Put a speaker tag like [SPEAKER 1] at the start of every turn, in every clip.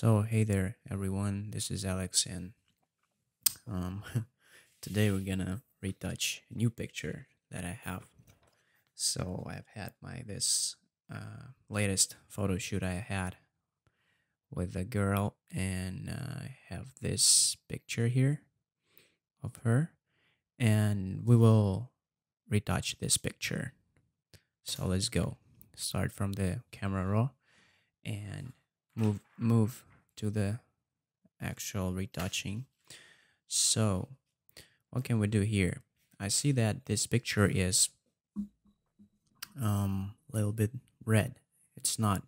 [SPEAKER 1] So, hey there, everyone. This is Alex, and um, today we're gonna retouch a new picture that I have. So, I've had my this latest photo shoot I had with a girl, and I have this picture here of her, and we will retouch this picture. So, let's go. Start from the camera raw and move to the actual retouching. So, what can we do here? I see that this picture is a little bit red. It's not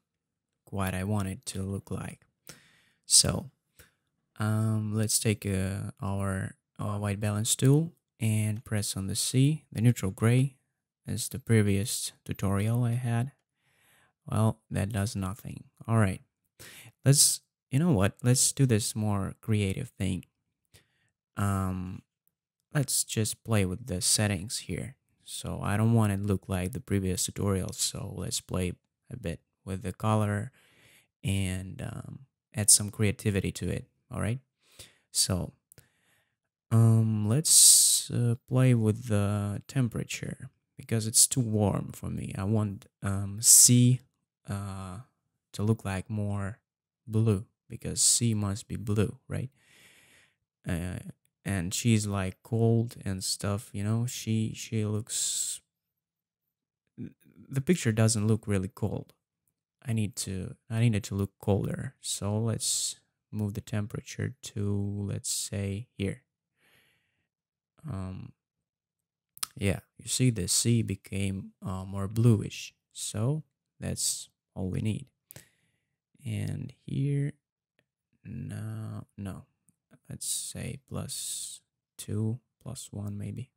[SPEAKER 1] quite I want it to look like. So, let's take our white balance tool and press on the C. The neutral gray is the previous tutorial I had. Well, that does nothing. All right, you know what? Let's do this more creative thing. Um, let's just play with the settings here. So I don't want it to look like the previous tutorial, so let's play a bit with the color and add some creativity to it. All right, so let's play with the temperature because it's too warm for me. I want C to look like more blue because C must be blue, right? uh, and she's like cold and stuff, she looks, the picture doesn't look really cold. I need it to look colder, so let's move the temperature to, let's say, here. um yeah, you see the sea became more bluish, so that's all we need. And here, no, let's say +2 +1 maybe,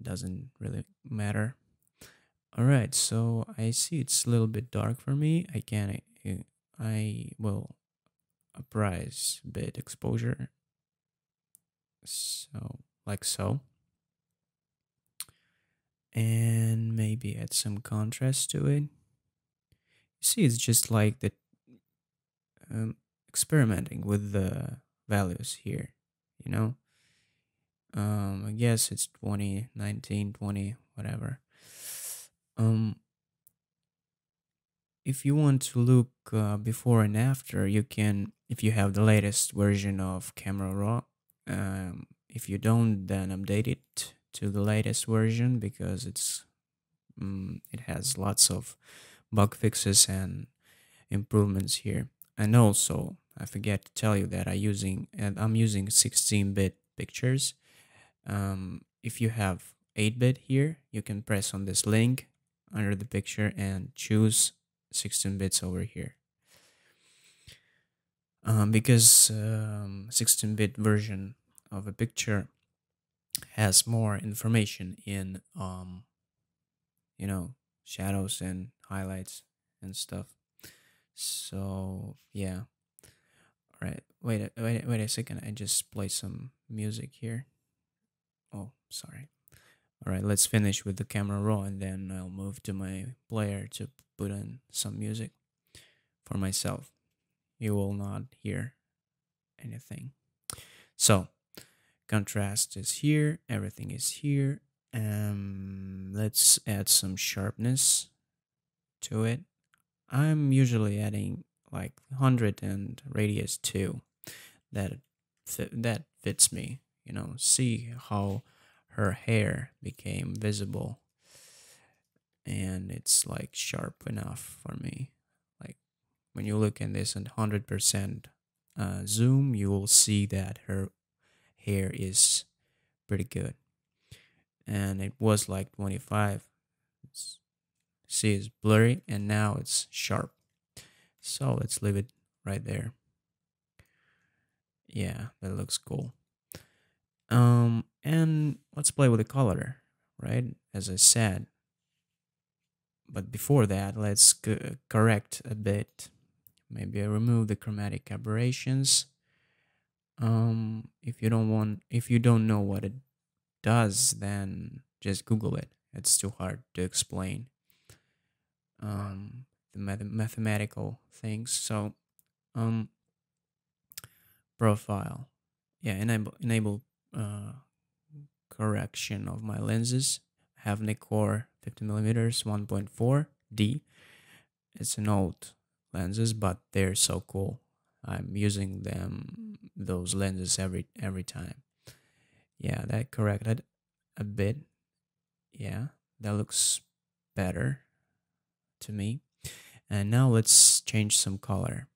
[SPEAKER 1] doesn't really matter. All right, so I see it's a little bit dark for me. I will apprise bit exposure, so like so, and maybe add some contrast to it. You see, it's just like the experimenting with the values here, you know. I guess it's 20, 19, 20, whatever. Um, if you want to look before and after, you can, if you have the latest version of Camera Raw. If you don't, then update it to the latest version because it has lots of bug fixes and improvements here. And also, I forget to tell you that I'm using 16-bit pictures. If you have 8-bit here, you can press on this link under the picture and choose 16 bits over here. Because 16-bit version of a picture has more information in shadows and highlights and stuff. So yeah. All right, wait a second. I just play some music here. Oh, sorry. All right, let's finish with the camera raw, and then I'll move to my player to put in some music for myself. You will not hear anything. So, contrast is here, everything is here. Let's add some sharpness to it. I'm usually adding like 100 and radius 2. That fits me. See how her hair became visible, and it's like sharp enough for me. Like when you look at this at 100% zoom, you will see that her hair is pretty good. And it was like 25. See, it's blurry, and now it's sharp. So let's leave it right there. Yeah, that looks cool. And let's play with the color, right? As I said. But before that, let's correct a bit. Maybe I remove the chromatic aberrations. If you don't know what it does, then just Google it. It's too hard to explain. The mathematical things. So Um, profile. Yeah, enable correction of my lenses. I have Nikkor 50 millimeters 1.4 D. It's an old lenses, but they're so cool. I'm using those lenses every time. Yeah, that corrected a bit. Yeah, that looks better to me. And now let's change some color.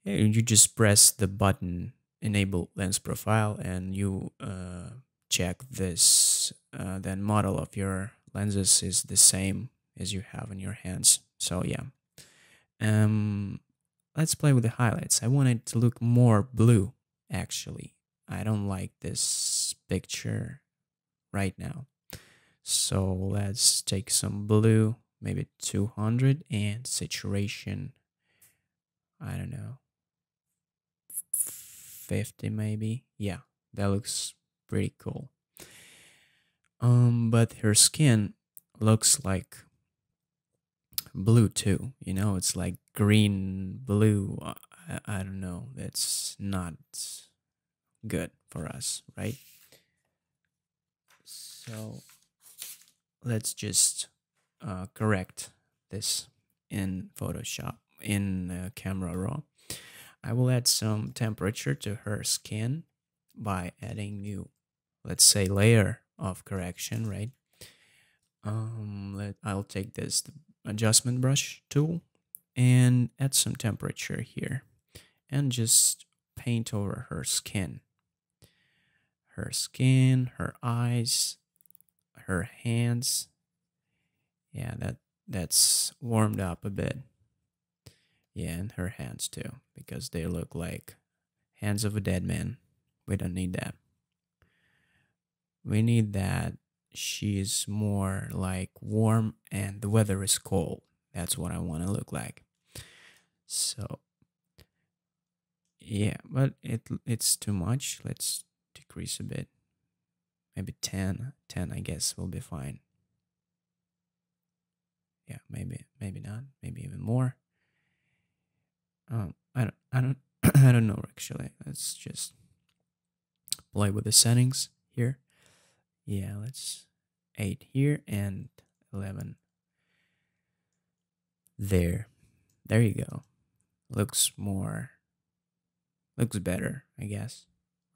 [SPEAKER 1] You just press the button enable lens profile and you check this then model of your lenses is the same as you have in your hands. So yeah, let's play with the highlights. I want it to look more blue. Actually, I don't like this picture right now, so let's take some blue, maybe 200, and saturation, I don't know, 50 maybe. Yeah, that looks pretty cool. But her skin looks like blue too. You know, it's like green, blue. I don't know. That's not good for us, right? So let's just correct this in Photoshop in Camera Raw. I will add some temperature to her skin by adding new, let's say, layer of correction, right? I'll take this adjustment brush tool and add some temperature here and just paint over her skin, her eyes, her hands. Yeah, that's warmed up a bit. Yeah, and her hands too, because they look like hands of a dead man. We don't need that. We need that she's more like warm and the weather is cold. That's what I want to look like. So yeah, but it's too much. Let's decrease a bit. Maybe 10. 10 I guess will be fine. Yeah, maybe not. Maybe even more. I don't I don't know actually. Let's just play with the settings here. Yeah, let's 8 here and 11 there. There you go. Looks better, I guess,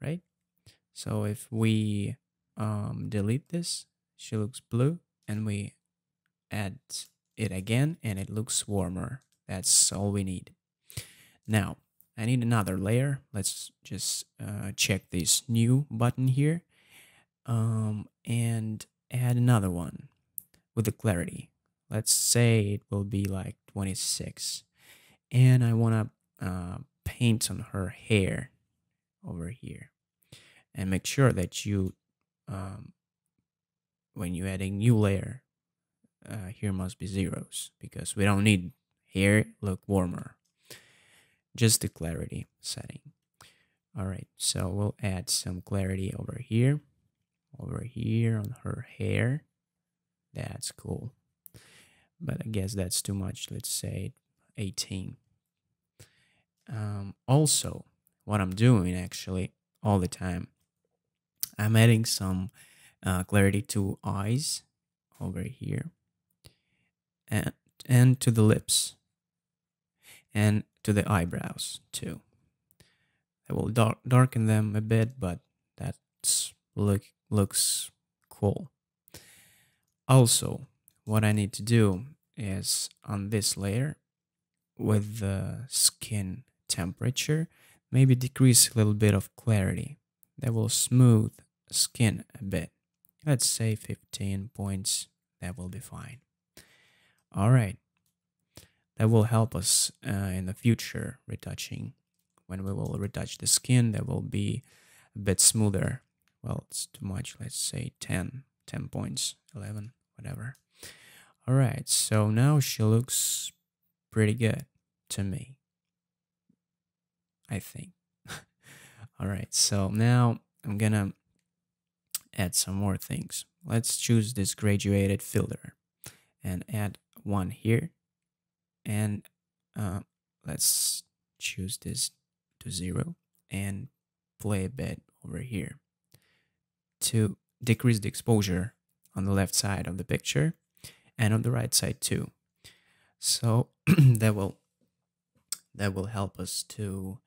[SPEAKER 1] right? So if we delete this, she looks blue, and we add it again and it looks warmer. That's all we need. Now I need another layer. Let's just check this new button here and add another one with the clarity. Let's say it will be like 26, and I want to paint on her hair over here, and make sure that you when you add a new layer here must be zeros, because we don't need hair look warmer, just the clarity setting. All right, so we'll add some clarity over here on her hair. That's cool, but I guess that's too much. Let's say 18. Also, what I'm doing actually all the time, I'm adding some clarity to eyes over here, and to the lips, and to the eyebrows too. I will darken them a bit, but that's looks cool. Also, what I need to do is on this layer with the skin temperature, maybe decrease a little bit of clarity. That will smooth skin a bit. Let's say 15 points. That will be fine. All right. That will help us in the future retouching. When we will retouch the skin, that will be a bit smoother. Well, it's too much. Let's say 10 points, 11, whatever. All right. So now she looks pretty good to me, I think. All right. So now I'm going to add some more things. Let's choose this graduated filter and add one here. And let's choose this to 0 and play a bit over here to decrease the exposure on the left side of the picture and on the right side too. So that will help us to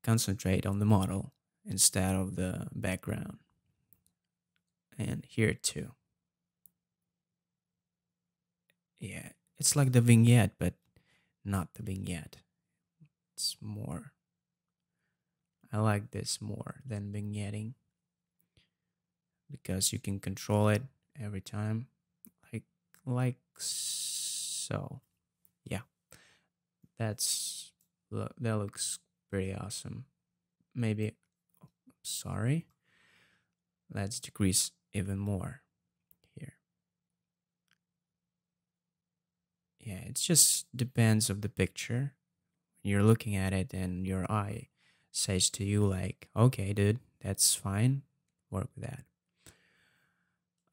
[SPEAKER 1] concentrate on the model instead of the background. And here too. Yeah, it's like the vignette, but not the vignette. It's more, I like this more than vignetting because you can control it every time, like so. Yeah, that looks pretty awesome. Maybe, sorry, let's decrease even more here. Yeah, it just depends of the picture. You're looking at it and your eye says to you like, okay, dude, that's fine, work with that.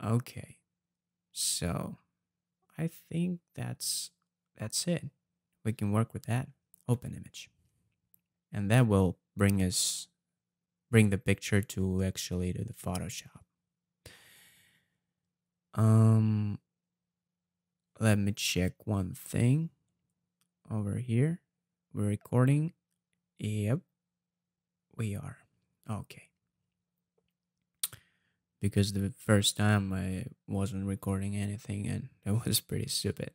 [SPEAKER 1] Okay, so I think that's it. We can work with that. Open image, and that will bring the picture to actually to the Photoshop. Let me check one thing over here. We're recording. Yep, we are. Okay. Because the first time I wasn't recording anything and that was pretty stupid.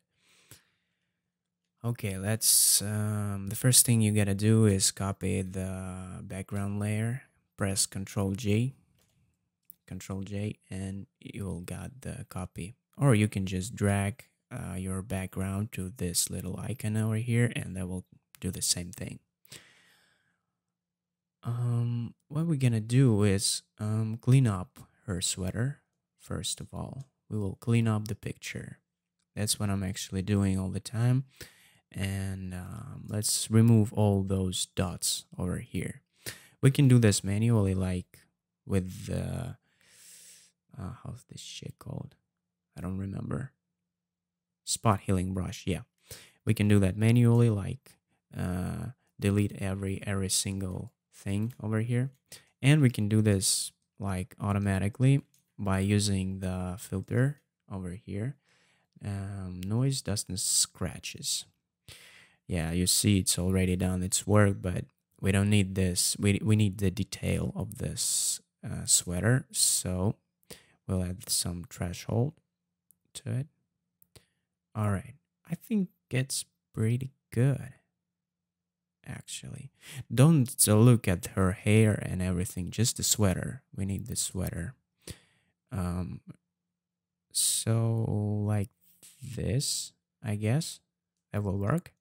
[SPEAKER 1] Okay, let's the first thing you gotta do is copy the background layer. Press Ctrl J, and you'll got the copy. Or you can just drag your background to this little icon over here, and that will do the same thing. What we're gonna do is clean up her sweater. First of all, we will clean up the picture. That's what I'm actually doing all the time. And let's remove all those dots over here. We can do this manually, like with the how's this shit called? I don't remember. Spot healing brush. Yeah, we can do that manually, like delete every single thing over here, and we can do this like automatically by using the filter over here. Noise, dust, and scratches. Yeah, you see it's already done its work, but we don't need this. We need the detail of this sweater, so we'll add some threshold to it. All right, I think it's pretty good, actually. Don't look at her hair and everything, just the sweater. We need the sweater. So like this, I guess that will work.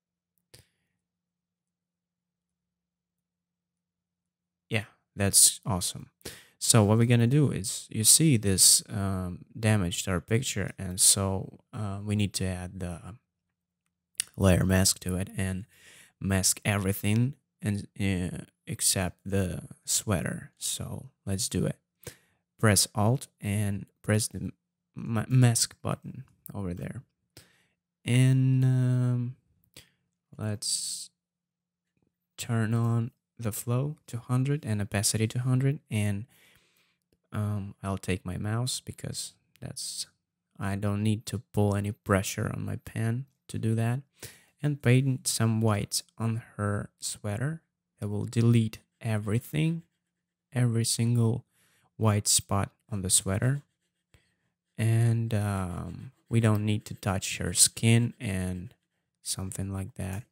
[SPEAKER 1] Yeah, that's awesome. So what we're gonna do is, you see this damaged our picture, and so we need to add the layer mask to it and mask everything and except the sweater. So let's do it. Press Alt and press the mask button over there, and let's turn on the flow to 100 and opacity to 100, and I'll take my mouse because I don't need to pull any pressure on my pen to do that, and paint some whites on her sweater. That will delete everything, every single white spot on the sweater, and we don't need to touch her skin and something like that.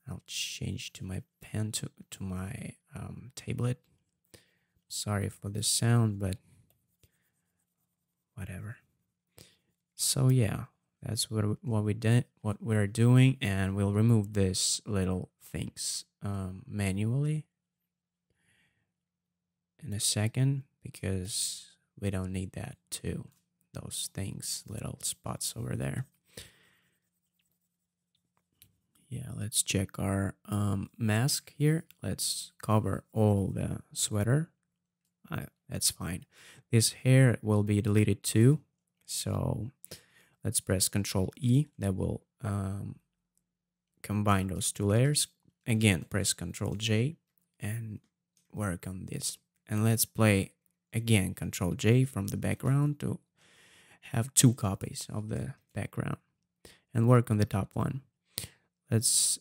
[SPEAKER 1] I'll change to my pen to my tablet. Sorry for the sound, but whatever. So yeah, that's what we're doing, and we'll remove this little things manually in a second because we don't need that too. Those things, little spots over there. Yeah, let's check our mask here. Let's cover all the sweater. That's fine. This hair will be deleted too. So let's press Control E. That will combine those two layers. Again, press Control J and work on this. And let's play again Control J from the background to have two copies of the background and work on the top one. Let's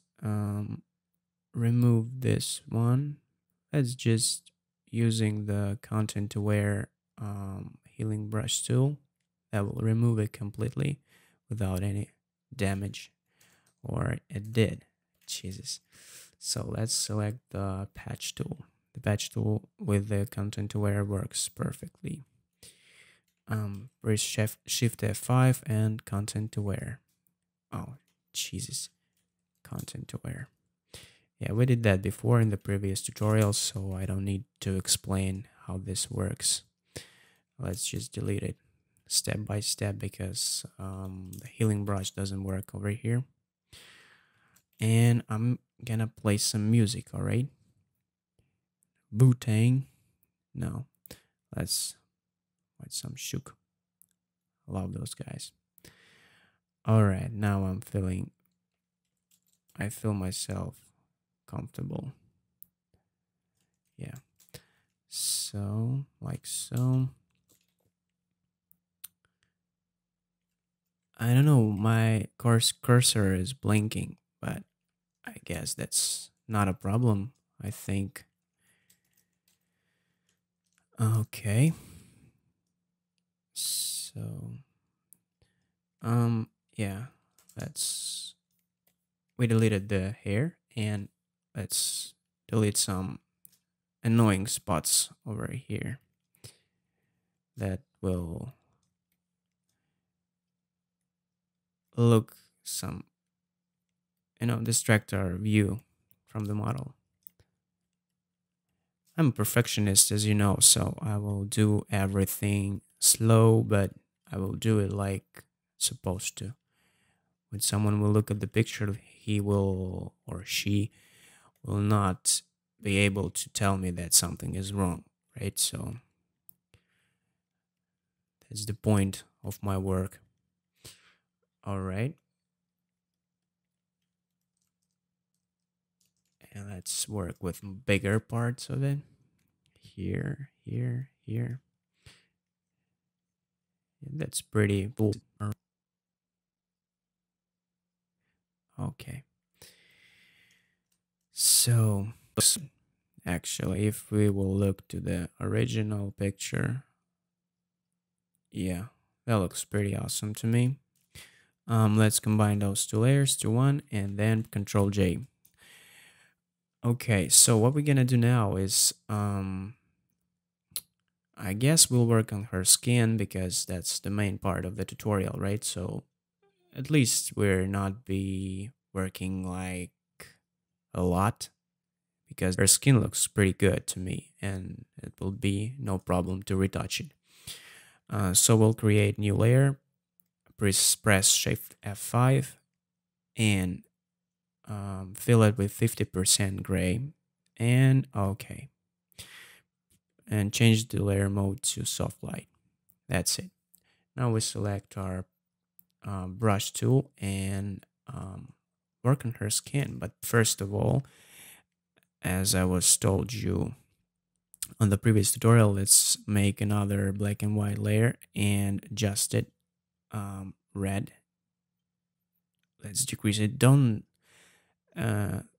[SPEAKER 1] remove this one. Let's just using the content aware healing brush tool that will remove it completely without any damage, or it did. Jesus. So let's select the patch tool. The patch tool with the content aware works perfectly. Press Shift F5 and content aware. Oh, Jesus. Content aware. Yeah, we did that before in the previous tutorial, so I don't need to explain how this works. Let's just delete it step by step because the healing brush doesn't work over here. And I'm gonna play some music, alright? Wu-Tang. No, let's watch some Shook. I love those guys. Alright, now I feel myself comfortable. Yeah. So, like so. I don't know, my cursor is blinking, but I guess that's not a problem, I think. Okay. So, yeah, we deleted the hair and let's delete some annoying spots over here that will look distract our view from the model. I'm a perfectionist, as you know, so I will do everything slow, but I will do it like supposed to. When someone will look at the picture, he will or she will not be able to tell me that something is wrong, right? So that's the point of my work. All right. And let's work with bigger parts of it. Here, here, here. And that's pretty cool. Okay. So, actually, if we will look to the original picture, yeah, that looks pretty awesome to me. Let's combine those two layers to one and then Control J. Okay, so what we're gonna do now is, I guess we'll work on her skin because that's the main part of the tutorial, right? So at least we're not be working like a lot because her skin looks pretty good to me and it will be no problem to retouch it. So we'll create new layer, press Shift F5 and fill it with 50% gray and okay. And change the layer mode to soft light. That's it. Now we select our brush tool and work on her skin. But first of all, as I was told you on the previous tutorial, let's make another black and white layer and adjust it red. Let's decrease it. Don't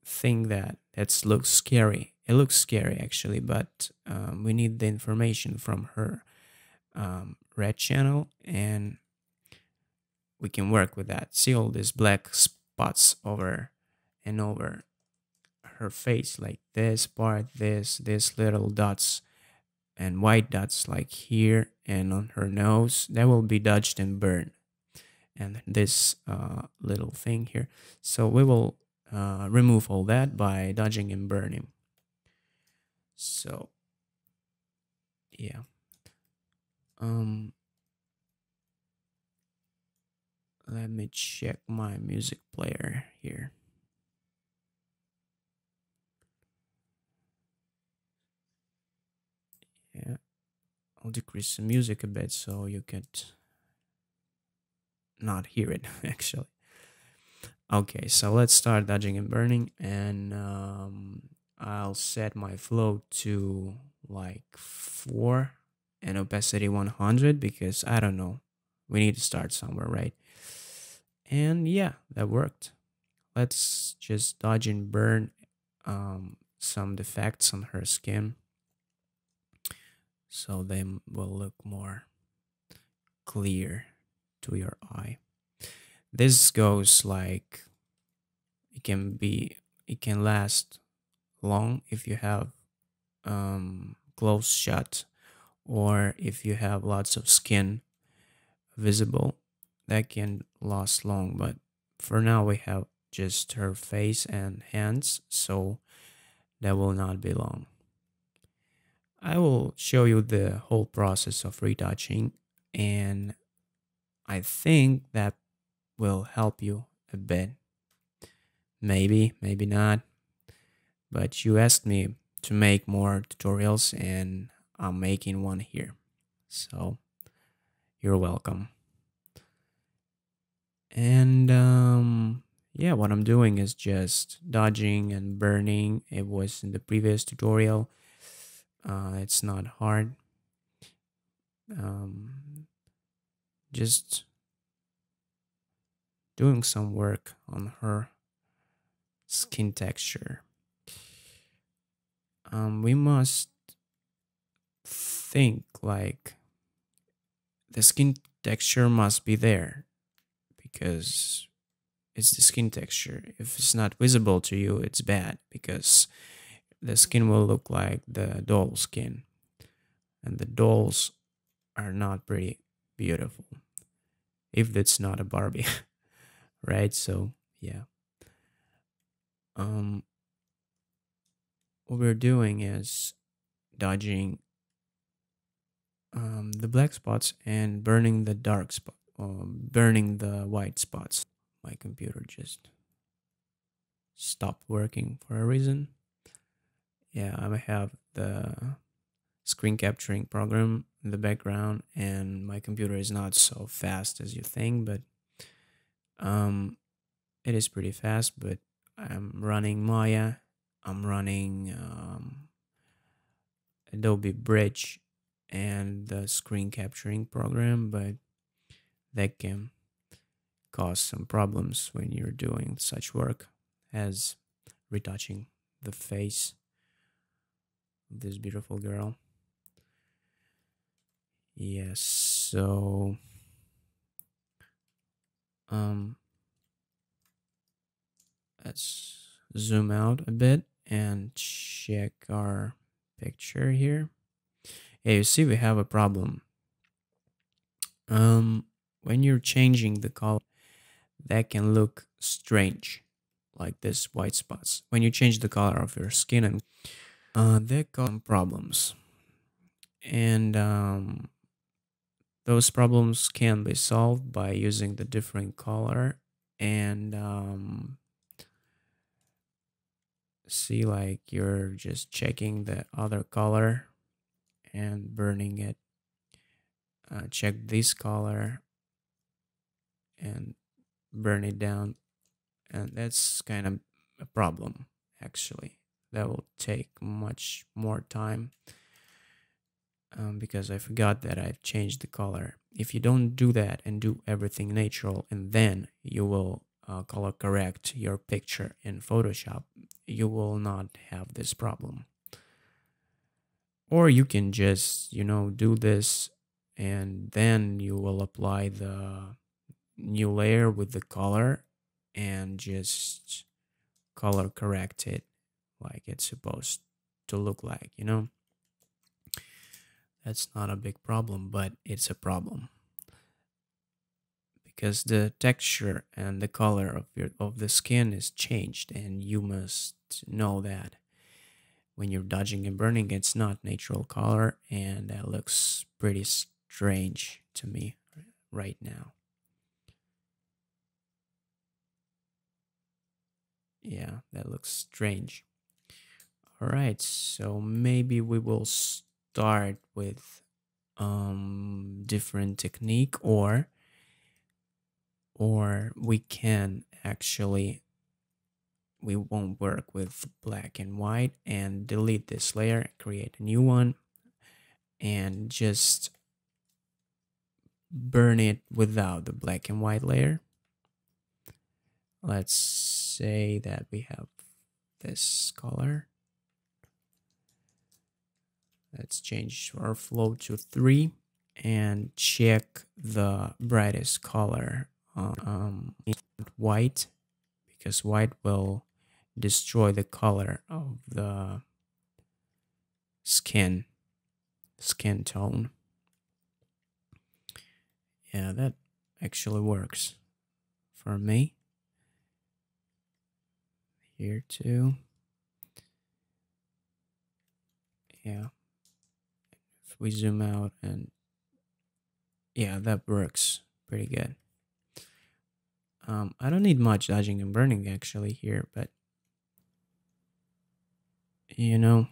[SPEAKER 1] think that looks scary. It looks scary actually, but we need the information from her red channel and we can work with that. See all these black spots over and over her face, like this part, this little dots and white dots like here and on her nose, that will be dodged and burned. And this little thing here. So we will remove all that by dodging and burning. So yeah. Let me check my music player here. Yeah, I'll decrease the music a bit so you get not hear it actually. Okay, so let's start dodging and burning, and I'll set my flow to like 4 and opacity 100 because I don't know. We need to start somewhere, right? And yeah, that worked. Let's just dodge and burn some defects on her skin so they will look more clear to your eye. This goes like it can last long if you have close shut, or if you have lots of skin visible, that can last long. But for now we have just her face and hands, so that will not be long. I will show you the whole process of retouching, and I think that will help you a bit. Maybe, maybe not. But you asked me to make more tutorials, and I'm making one here. So you're welcome. And yeah, what I'm doing is just dodging and burning. It was in the previous tutorial. It's not hard. Just doing some work on her skin texture. We must think like the skin texture must be there because it's the skin texture. If it's not visible to you, it's bad because the skin will look like the doll skin, and the dolls are not pretty beautiful if it's not a Barbie. Right? So yeah, what we're doing is dodging the black spots and burning the dark spot, burning the white spots. My computer just stopped working for a reason. Yeah, I have the screen capturing program in the background, and my computer is not so fast as you think, but it is pretty fast. But I'm running Maya, I'm running Adobe Bridge and the screen capturing program, but that can cause some problems when you're doing such work as retouching the face of this beautiful girl. Yes, so let's zoom out a bit and check our picture here. Yeah, you see we have a problem. When you're changing the color, that can look strange, like this white spots. When you change the color of your skin, and that cause some problems. And those problems can be solved by using the different color and see, like you're just checking the other color and burning it. Check this color and burn it down, and that's kind of a problem actually. That will take much more time because I forgot that I've changed the color. If you don't do that and do everything natural, and then you will color correct your picture in Photoshop, you will not have this problem. Or you can just, do this, and then you will apply the new layer with the color and just color correct it like it's supposed to look like, That's not a big problem, but it's a problem because the texture and the color of the skin is changed, and you must know that when you're dodging and burning, it's not natural color, and that looks pretty strange to me right now. Yeah, that looks strange. All right, so maybe we will start with different technique, or or we can actually, we won't work with black and white and delete this layer, create a new one, and just burn it without the black and white layer. Let's say that we have this color. Let's change our flow to 3 and check the brightest color on white, because white will destroy the color of the skin tone. Yeah, that actually works for me. Here too. Yeah. If we zoom out, and yeah, that works pretty good. I don't need much dodging and burning actually here, but you know,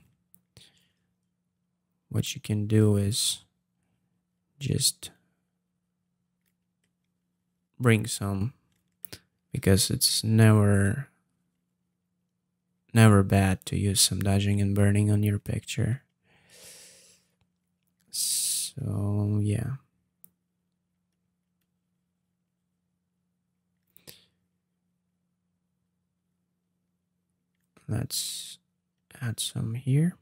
[SPEAKER 1] what you can do is just bring some, because it's never bad to use some dodging and burning on your picture. So yeah, let's add some here.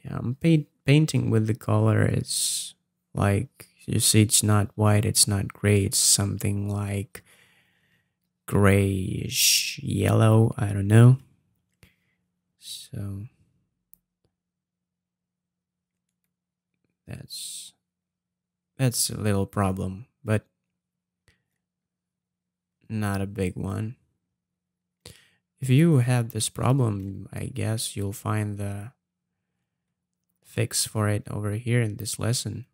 [SPEAKER 1] Yeah, I'm painting with the color. It's like, you see, it's not white, it's not gray, it's something like grayish yellow, I don't know. So that's a little problem, but not a big one. If you have this problem, I guess you'll find the fix for it over here in this lesson.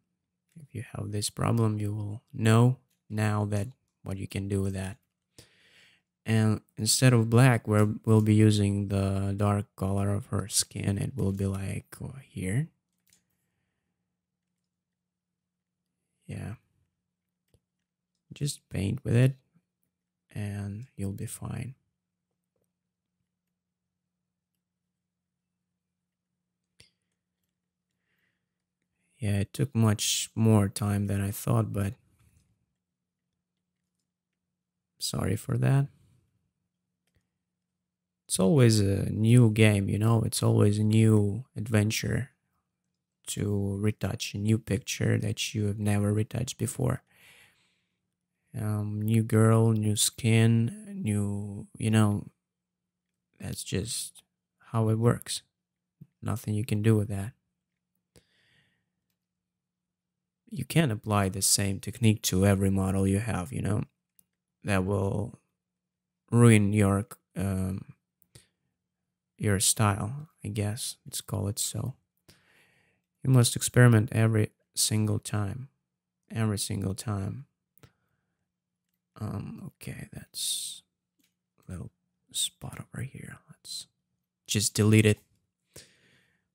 [SPEAKER 1] If you have this problem, you will know now that what you can do with that. And instead of black, we'll be using the dark color of her skin. It will be like here. Yeah. Just paint with it and you'll be fine. Yeah, it took much more time than I thought, but sorry for that. It's always a new game, you know, it's always a new adventure to retouch a new picture that you have never retouched before. New girl, new skin, new, you know, that's just how it works. Nothing you can do with that. You can't apply the same technique to every model you have, you know. That will ruin your style, I guess. Let's call it so. You must experiment every single time. Every single time. Okay, that's a little spot over here. Let's just delete it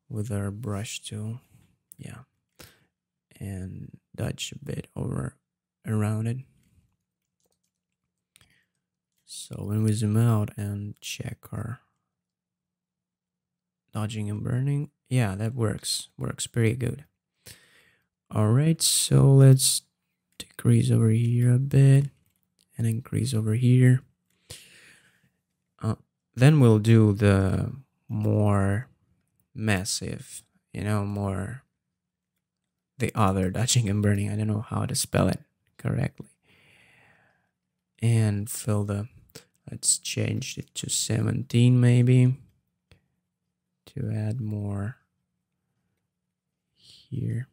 [SPEAKER 1] with our brush tool. Yeah. And dodge a bit around it. So when we zoom out and check our dodging and burning, yeah, that works pretty good. All right, so let's decrease over here a bit and increase over here. Then we'll do the more massive, you know, more the other dodging and burning. I don't know how to spell it correctly. And fill the, let's change it to 17 maybe, to add more here.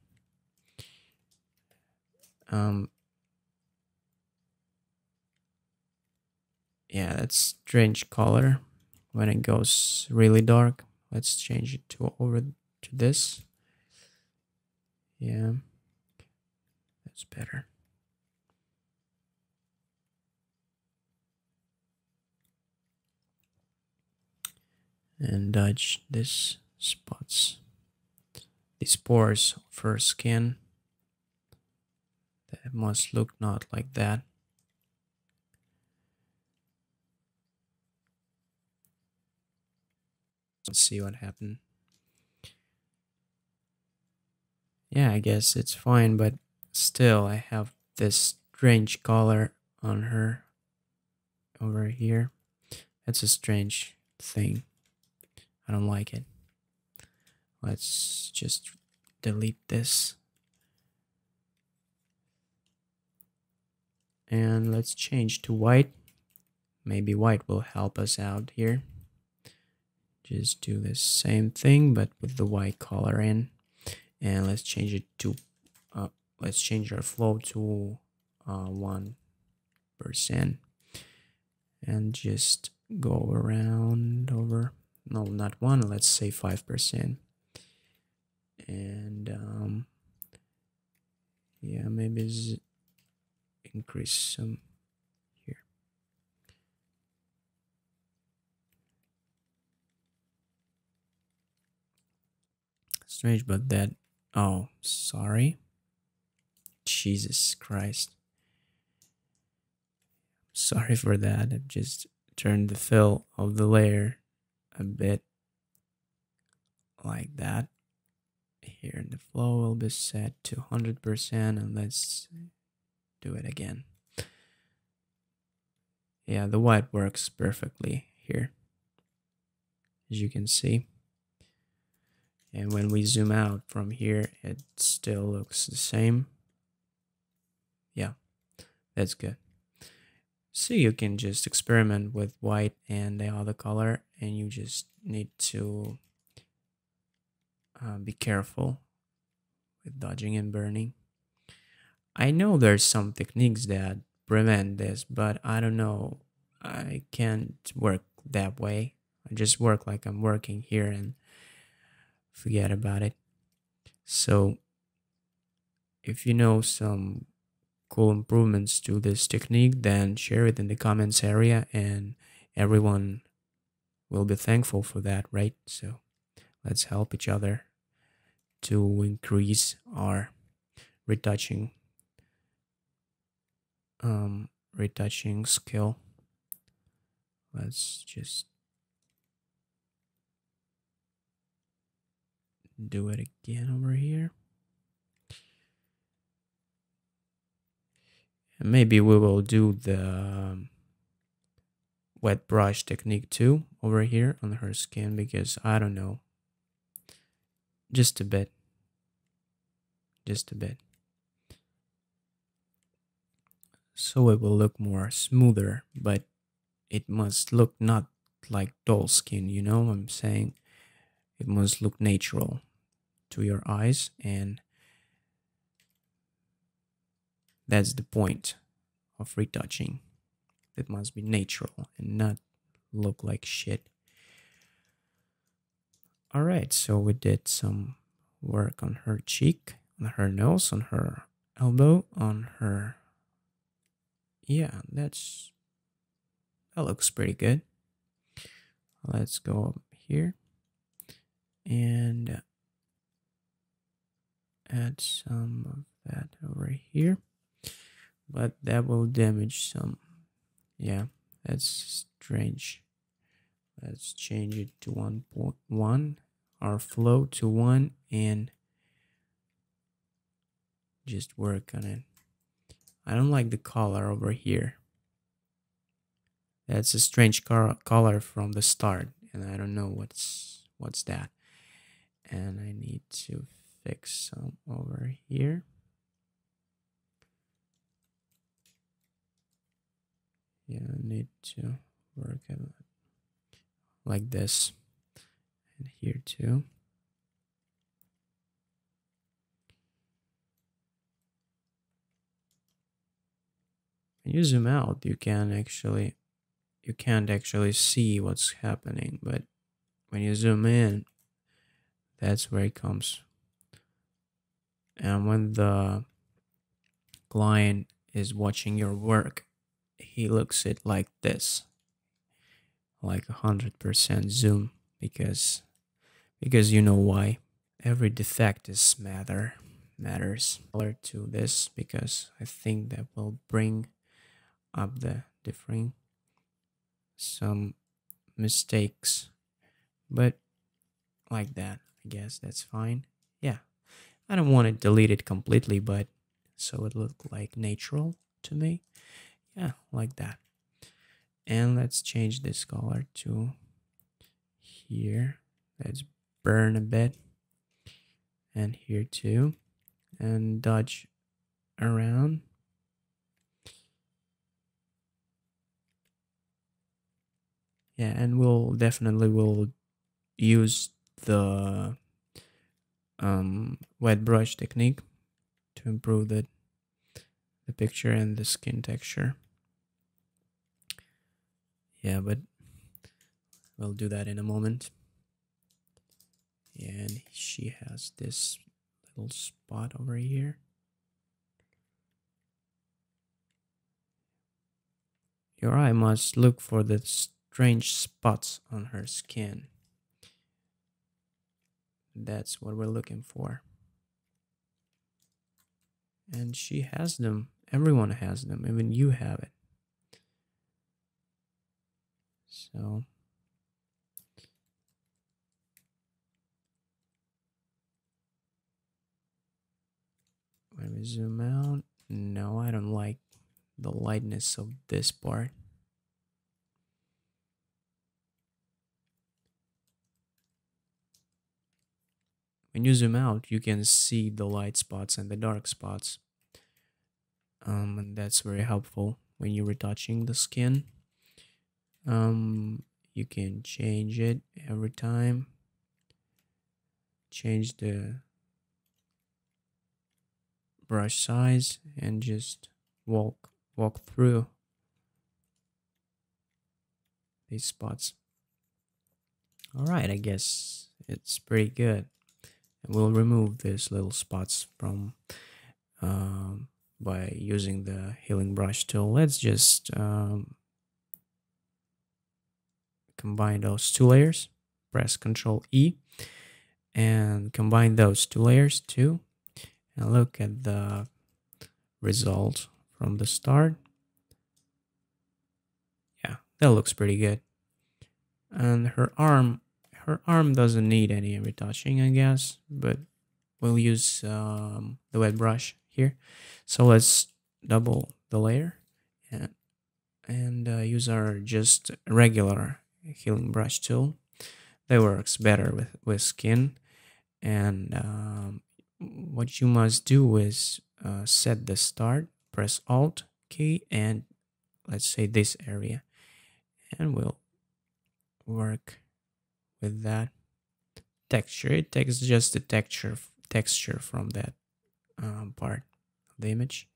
[SPEAKER 1] Yeah, that's strange color when it goes really dark. Let's change it to over to this. Yeah, that's better. And dodge these spots, these pores of her skin. It must look not like that. Let's see what happened. Yeah, I guess it's fine, but still I have this strange color on her over here. That's a strange thing. I don't like it. Let's just delete this. And let's change to white. Maybe white will help us out here. Just do the same thing, but with the white color in. And let's change it to, let's change our flow to 1%. And just go around over, no, not 1, let's say 5%. And yeah, maybe increase some here. Strange, but that, oh, sorry. Jesus Christ. Sorry for that. I've just turned the fill of the layer a bit like that. Here the flow will be set to 100%, and let's do it again. Yeah, the white works perfectly here, as you can see. And when we zoom out from here, it still looks the same. Yeah, that's good. So you can just experiment with white and the other color, and you just need to be careful with dodging and burning. I know there's some techniques that prevent this, but I don't know. I can't work that way. I just work like I'm working here and forget about it. So if you know some cool improvements to this technique, then share it in the comments area, and everyone will be thankful for that, right? So let's help each other to increase our retouching retouching skill. Let's just do it again over here. And maybe we will do the wet brush technique too over here on her skin, because I don't know. Just a bit. Just a bit. So it will look more smoother, but it must look not like doll skin, you know what I'm saying? It must look natural to your eyes, and that's the point of retouching. It must be natural and not look like shit. Alright, so we did some work on her cheek, on her nose, on her elbow, on her... Yeah, that looks pretty good. Let's go up here and add some of that over here, but that will damage some. Yeah, that's strange. Let's change it to 1.1, our flow to 1, and just work on it. I don't like the color over here. That's a strange color from the start, and I don't know what's that. And I need to fix some over here. Yeah, I need to work on it like this, and here too. When you zoom out, you can't actually see what's happening, but when you zoom in, that's where it comes. And when the client is watching your work, he looks it like this, like 100% zoom, because you know why. Every defect is matter. matters color to this because I think that will bring up the differing some mistakes, but like that, I guess that's fine. Yeah, I don't want to delete it completely, but so it look like natural to me. Yeah, like that. And let's change this color to here. Let's burn a bit, and here too, and dodge around. Yeah, and we'll definitely will use the wet brush technique to improve the picture and the skin texture. Yeah, but we'll do that in a moment. And she has this little spot over here. Your eye must look for the strange spots on her skin. That's what we're looking for. And she has them. Everyone has them. Even you have it. So when we zoom out, no, I don't like the lightness of this part. When you zoom out, you can see the light spots and the dark spots. And that's very helpful when you're retouching the skin. You can change it every time. Change the brush size and just walk through these spots. All right, I guess it's pretty good. And we'll remove these little spots from by using the healing brush tool. Let's just combine those two layers. Press Ctrl E and combine those two layers too. And look at the result from the start. Yeah, that looks pretty good. And her arm doesn't need any retouching, I guess, but we'll use the wet brush here. So let's double the layer and use our just regular healing brush tool. That works better with skin. And what you must do is set the start, press Alt key, and let's say this area, and we'll work with that texture. It takes just the texture from that part of the image.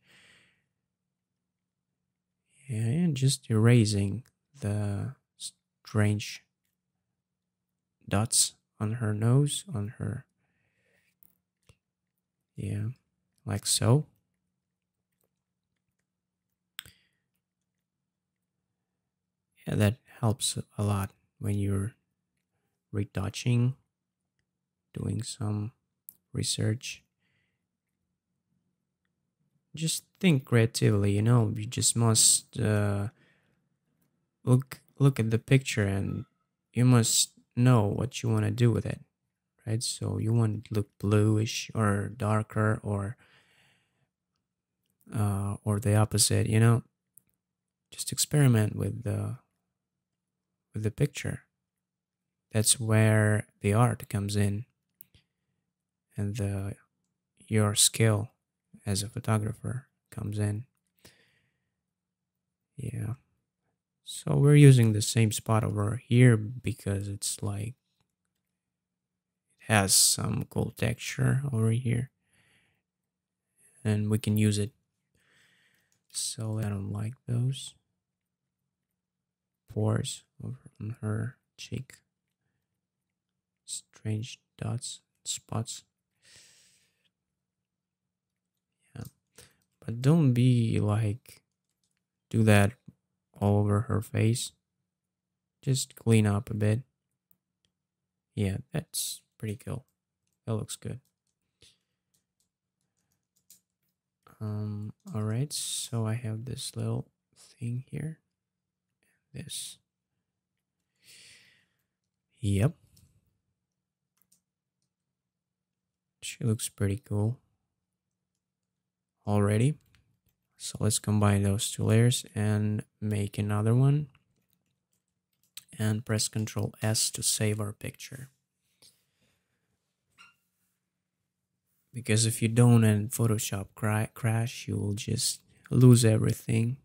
[SPEAKER 1] Yeah, and just erasing the strange dots on her nose, on her, yeah, like so. Yeah, that helps a lot when you're retouching, doing some research. Just think creatively, you know. You just must look at the picture, and you must know what you want to do with it, right? So you want it to look bluish or darker, or the opposite, you know. Just experiment with the picture. That's where the art comes in, and your skill as a photographer comes in. Yeah. So we're using the same spot over here because it's like it has some cool texture over here, and we can use it. So I don't like those pores over on her cheek. Strange dots, spots. Yeah. But don't be like do that all over her face. Just clean up a bit. Yeah, that's pretty cool. That looks good. All right, so I have this little thing here. This. Yep. She looks pretty cool already. So let's combine those two layers and make another one. And press Ctrl S to save our picture. Because if you don't and Photoshop crash, you will just lose everything.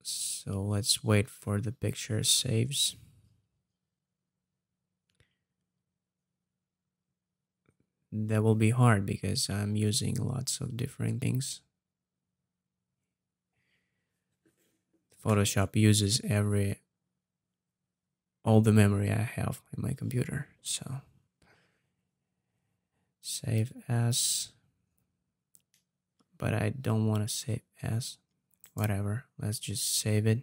[SPEAKER 1] So let's wait for the picture saves. That will be hard because I'm using lots of different things. Photoshop uses all the memory I have in my computer. So save as, but I don't want to save as. Whatever, let's just save it.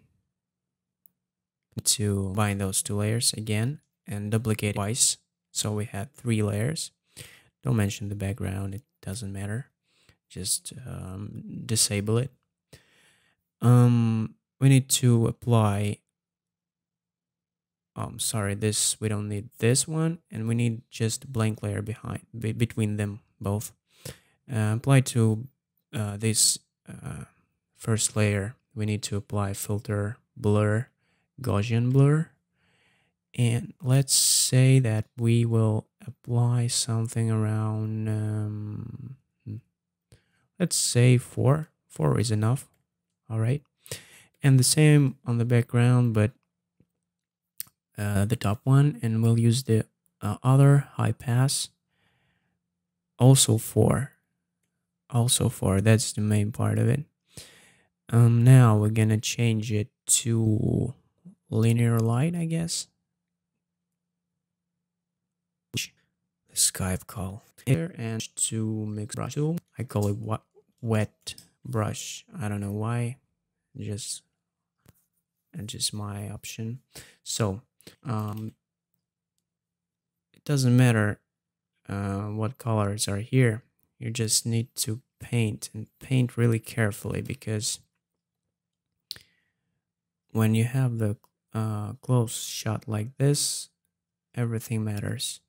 [SPEAKER 1] To bind those two layers again and duplicate twice, so we have 3 layers. Don't mention the background, it doesn't matter. Just disable it. We need to apply. Sorry, this we don't need this one, and we need just a blank layer between them both. Apply to this first layer. We need to apply filter, blur, Gaussian blur, and let's say that we will apply something around let's say 4 is enough. All right, and the same on the background, but the top one, and we'll use the other high pass, also 4, that's the main part of it. Now we're gonna change it to linear light, I guess. The Skype call here, and to mix brush tool, I call it wet brush. I don't know why, just my option. So it doesn't matter what colors are here. You just need to paint, and paint really carefully, because when you have the close shot like this, everything matters.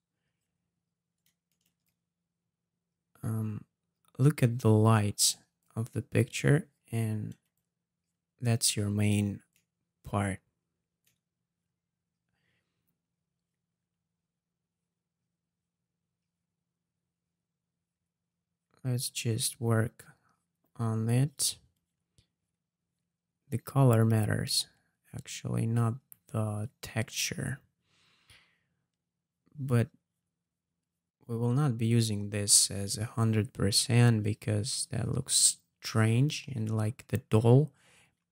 [SPEAKER 1] Look at the lights of the picture, and that's your main part. Let's just work on it. The color matters, actually, not the texture. But we will not be using this as 100% because that looks strange and like the doll,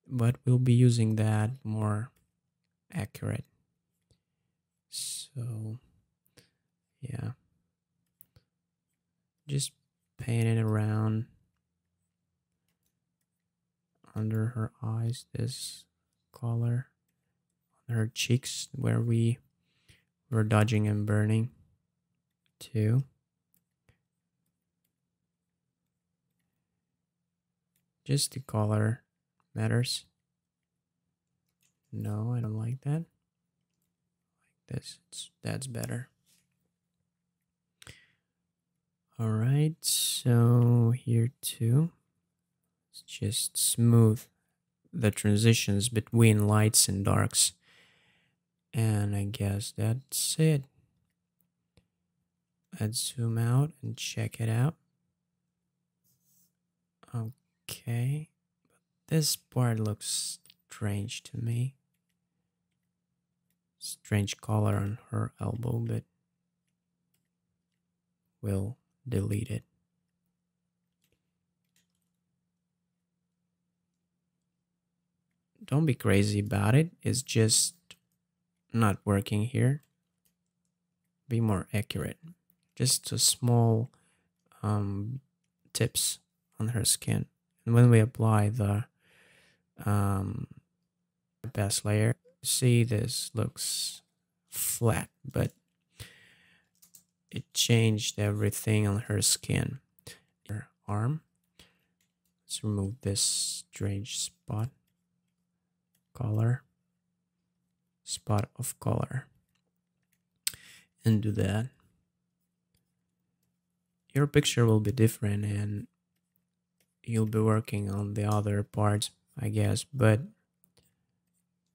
[SPEAKER 1] but we'll be using that more accurate. So yeah, just paint it around under her eyes, this color, on her cheeks where we were dodging and burning too. Just the color matters. No, I don't like that. Like this, that's better. All right, so here too, let's just smooth the transitions between lights and darks. And I guess that's it. Let's zoom out and check it out. Okay, this part looks strange to me. Strange color on her elbow, but we'll delete it. Don't be crazy about it. It's just not working here. Be more accurate. Just a small tips on her skin. And when we apply the best layer, see, this looks flat, but it changed everything on her skin. arm. Let's remove this strange spot of color, and do that. Your picture will be different and you'll be working on the other parts, I guess, but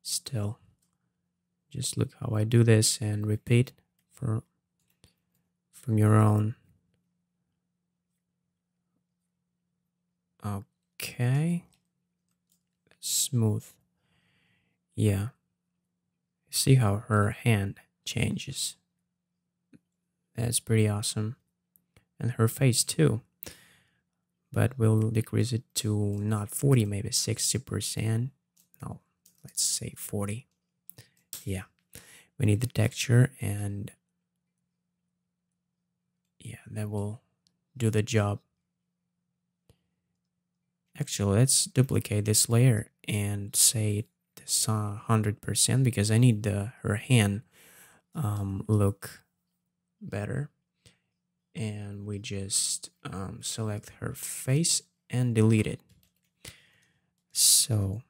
[SPEAKER 1] still, just look how I do this and repeat from your own. Okay, smooth. Yeah, see how her hand changes. That's pretty awesome. And her face too. But we'll decrease it to not 40, maybe 60%. No, let's say 40. Yeah, we need the texture, and yeah, that will do the job. Actually, let's duplicate this layer and say this 100% because I need her hand look better. And we just select her face and delete it. So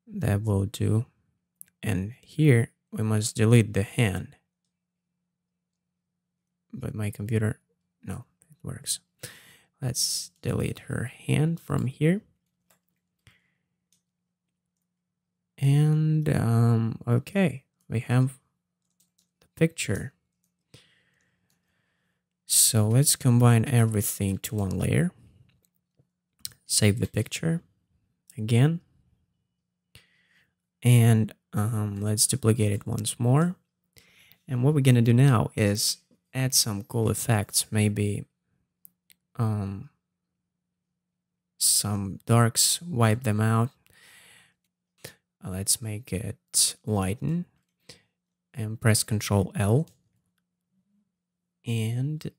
[SPEAKER 1] that will do. And here we must delete the hand. But my computer, no, it works. Let's delete her hand from here. And okay, we have the picture. So let's combine everything to one layer. Save the picture again. And let's duplicate it once more. And what we're gonna do now is add some cool effects, maybe some darks, wipe them out. Let's make it lighten and press Ctrl L and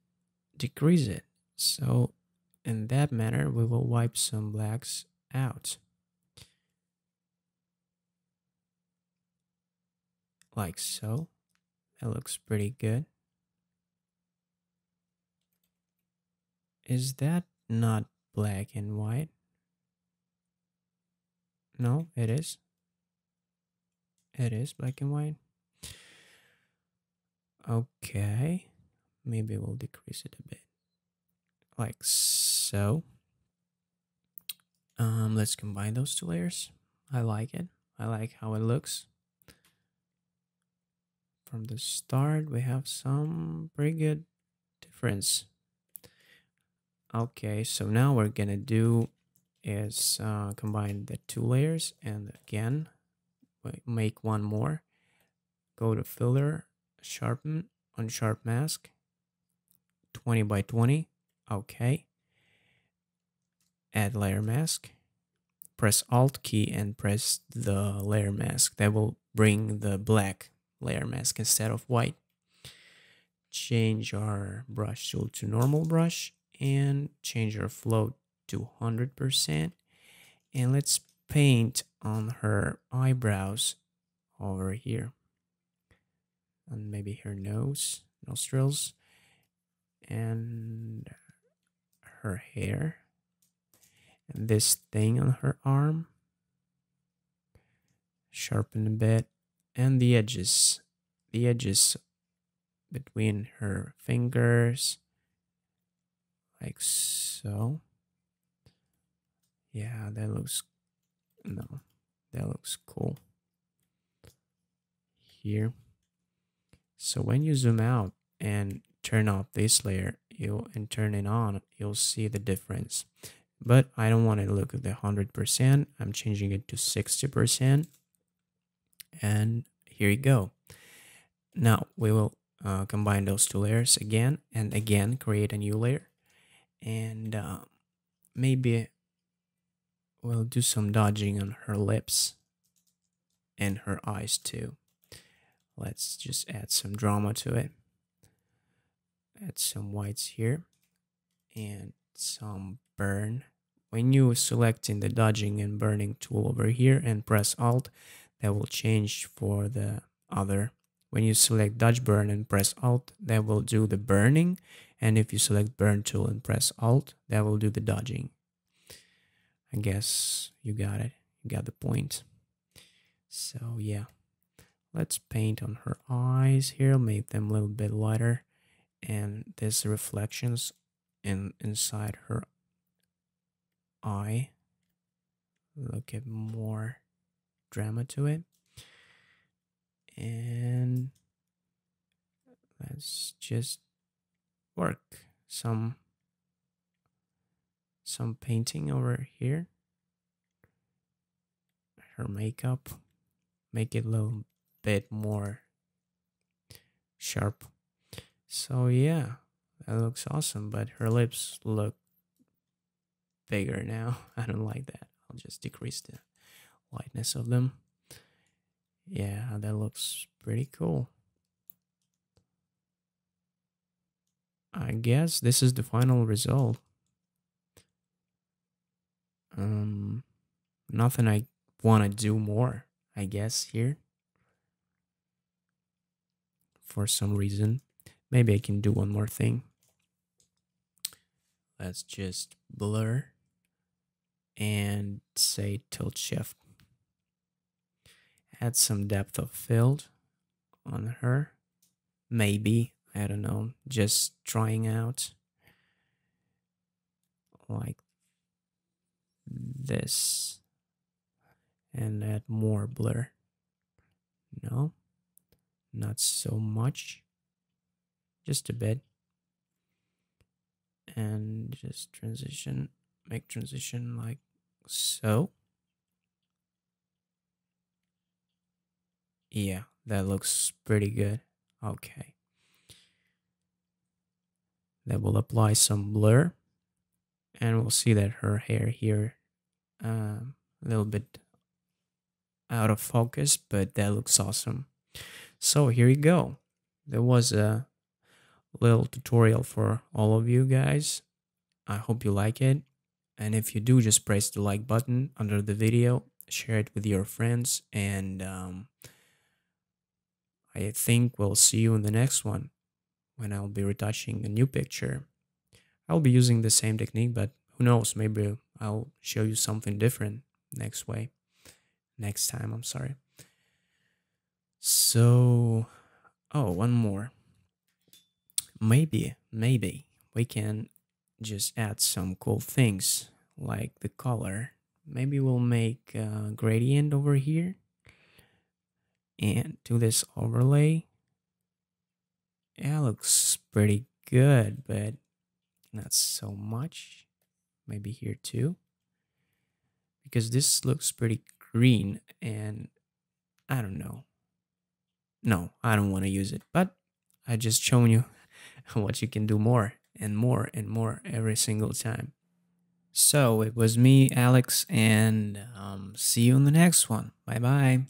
[SPEAKER 1] decrease it. So in that manner, we will wipe some blacks out. Like so. That looks pretty good. Is that not black and white? No, it is. It is black and white. Okay. Maybe we'll decrease it a bit. Like so. Let's combine those two layers. I like it. I like how it looks. From the start, we have some pretty good difference. Okay, so now what we're gonna do is combine the two layers, and again, make one more. Go to filter, sharpen, on sharp mask, 20 by 20. Okay. Add layer mask. Press Alt key and press the layer mask. That will bring the black layer mask instead of white. Change our brush tool to normal brush and change our float to 100%. And let's paint on her eyebrows over here. And maybe her nostrils, and her hair. And this thing on her arm. Sharpen a bit. And the edges between her fingers, like so. Yeah, that looks cool here. So when you zoom out and turn off this layer, and turn it on, you'll see the difference. But I don't want to look at the 100%. I'm changing it to 60%. And here you go. Now we will combine those two layers again and again, create a new layer. And maybe we'll do some dodging on her lips and her eyes too. Let's just add some drama to it. Add some whites here and some burn. When you select in the dodging and burning tool over here and press Alt, that will change for the other When you select Dodge Burn and press Alt, that will do the burning. And if you select Burn Tool and press Alt, that will do the dodging. I guess you got it. You got the point. So yeah, let's paint on her eyes here, make them a little bit lighter. And there's reflections inside her eye. Look at more drama to it. And let's just work some painting over here. Her makeup, make it a little bit more sharp. So yeah, that looks awesome, but her lips look bigger now. I don't like that. I'll just decrease the lightness of them. Yeah, that looks pretty cool. I guess this is the final result. Nothing I want to do more, I guess, here. For some reason. Maybe I can do one more thing. Let's just blur and say tilt shift. Add some depth of field on her. Maybe, I don't know, just trying out like this. And add more blur. No, not so much. Just a bit. And just transition, make transition like so. Yeah, that looks pretty good. Okay. That will apply some blur. And we'll see that her hair here a little bit out of focus, but that looks awesome. So here you go. There was a little tutorial for all of you guys. I hope you like it. And if you do, just press the like button under the video, share it with your friends, and I think we'll see you in the next one when I'll be retouching a new picture. I'll be using the same technique, but who knows, maybe I'll show you something different next time, I'm sorry. So, oh, one more. Maybe we can just add some cool things like the color. Maybe we'll make a gradient over here and do this overlay. Yeah, looks pretty good, but not so much. Maybe here too, because this looks pretty green, and I don't know. No, I don't want to use it, but I just shown you what you can do more and more and more every single time. So it was me, Alex, and see you in the next one. Bye bye.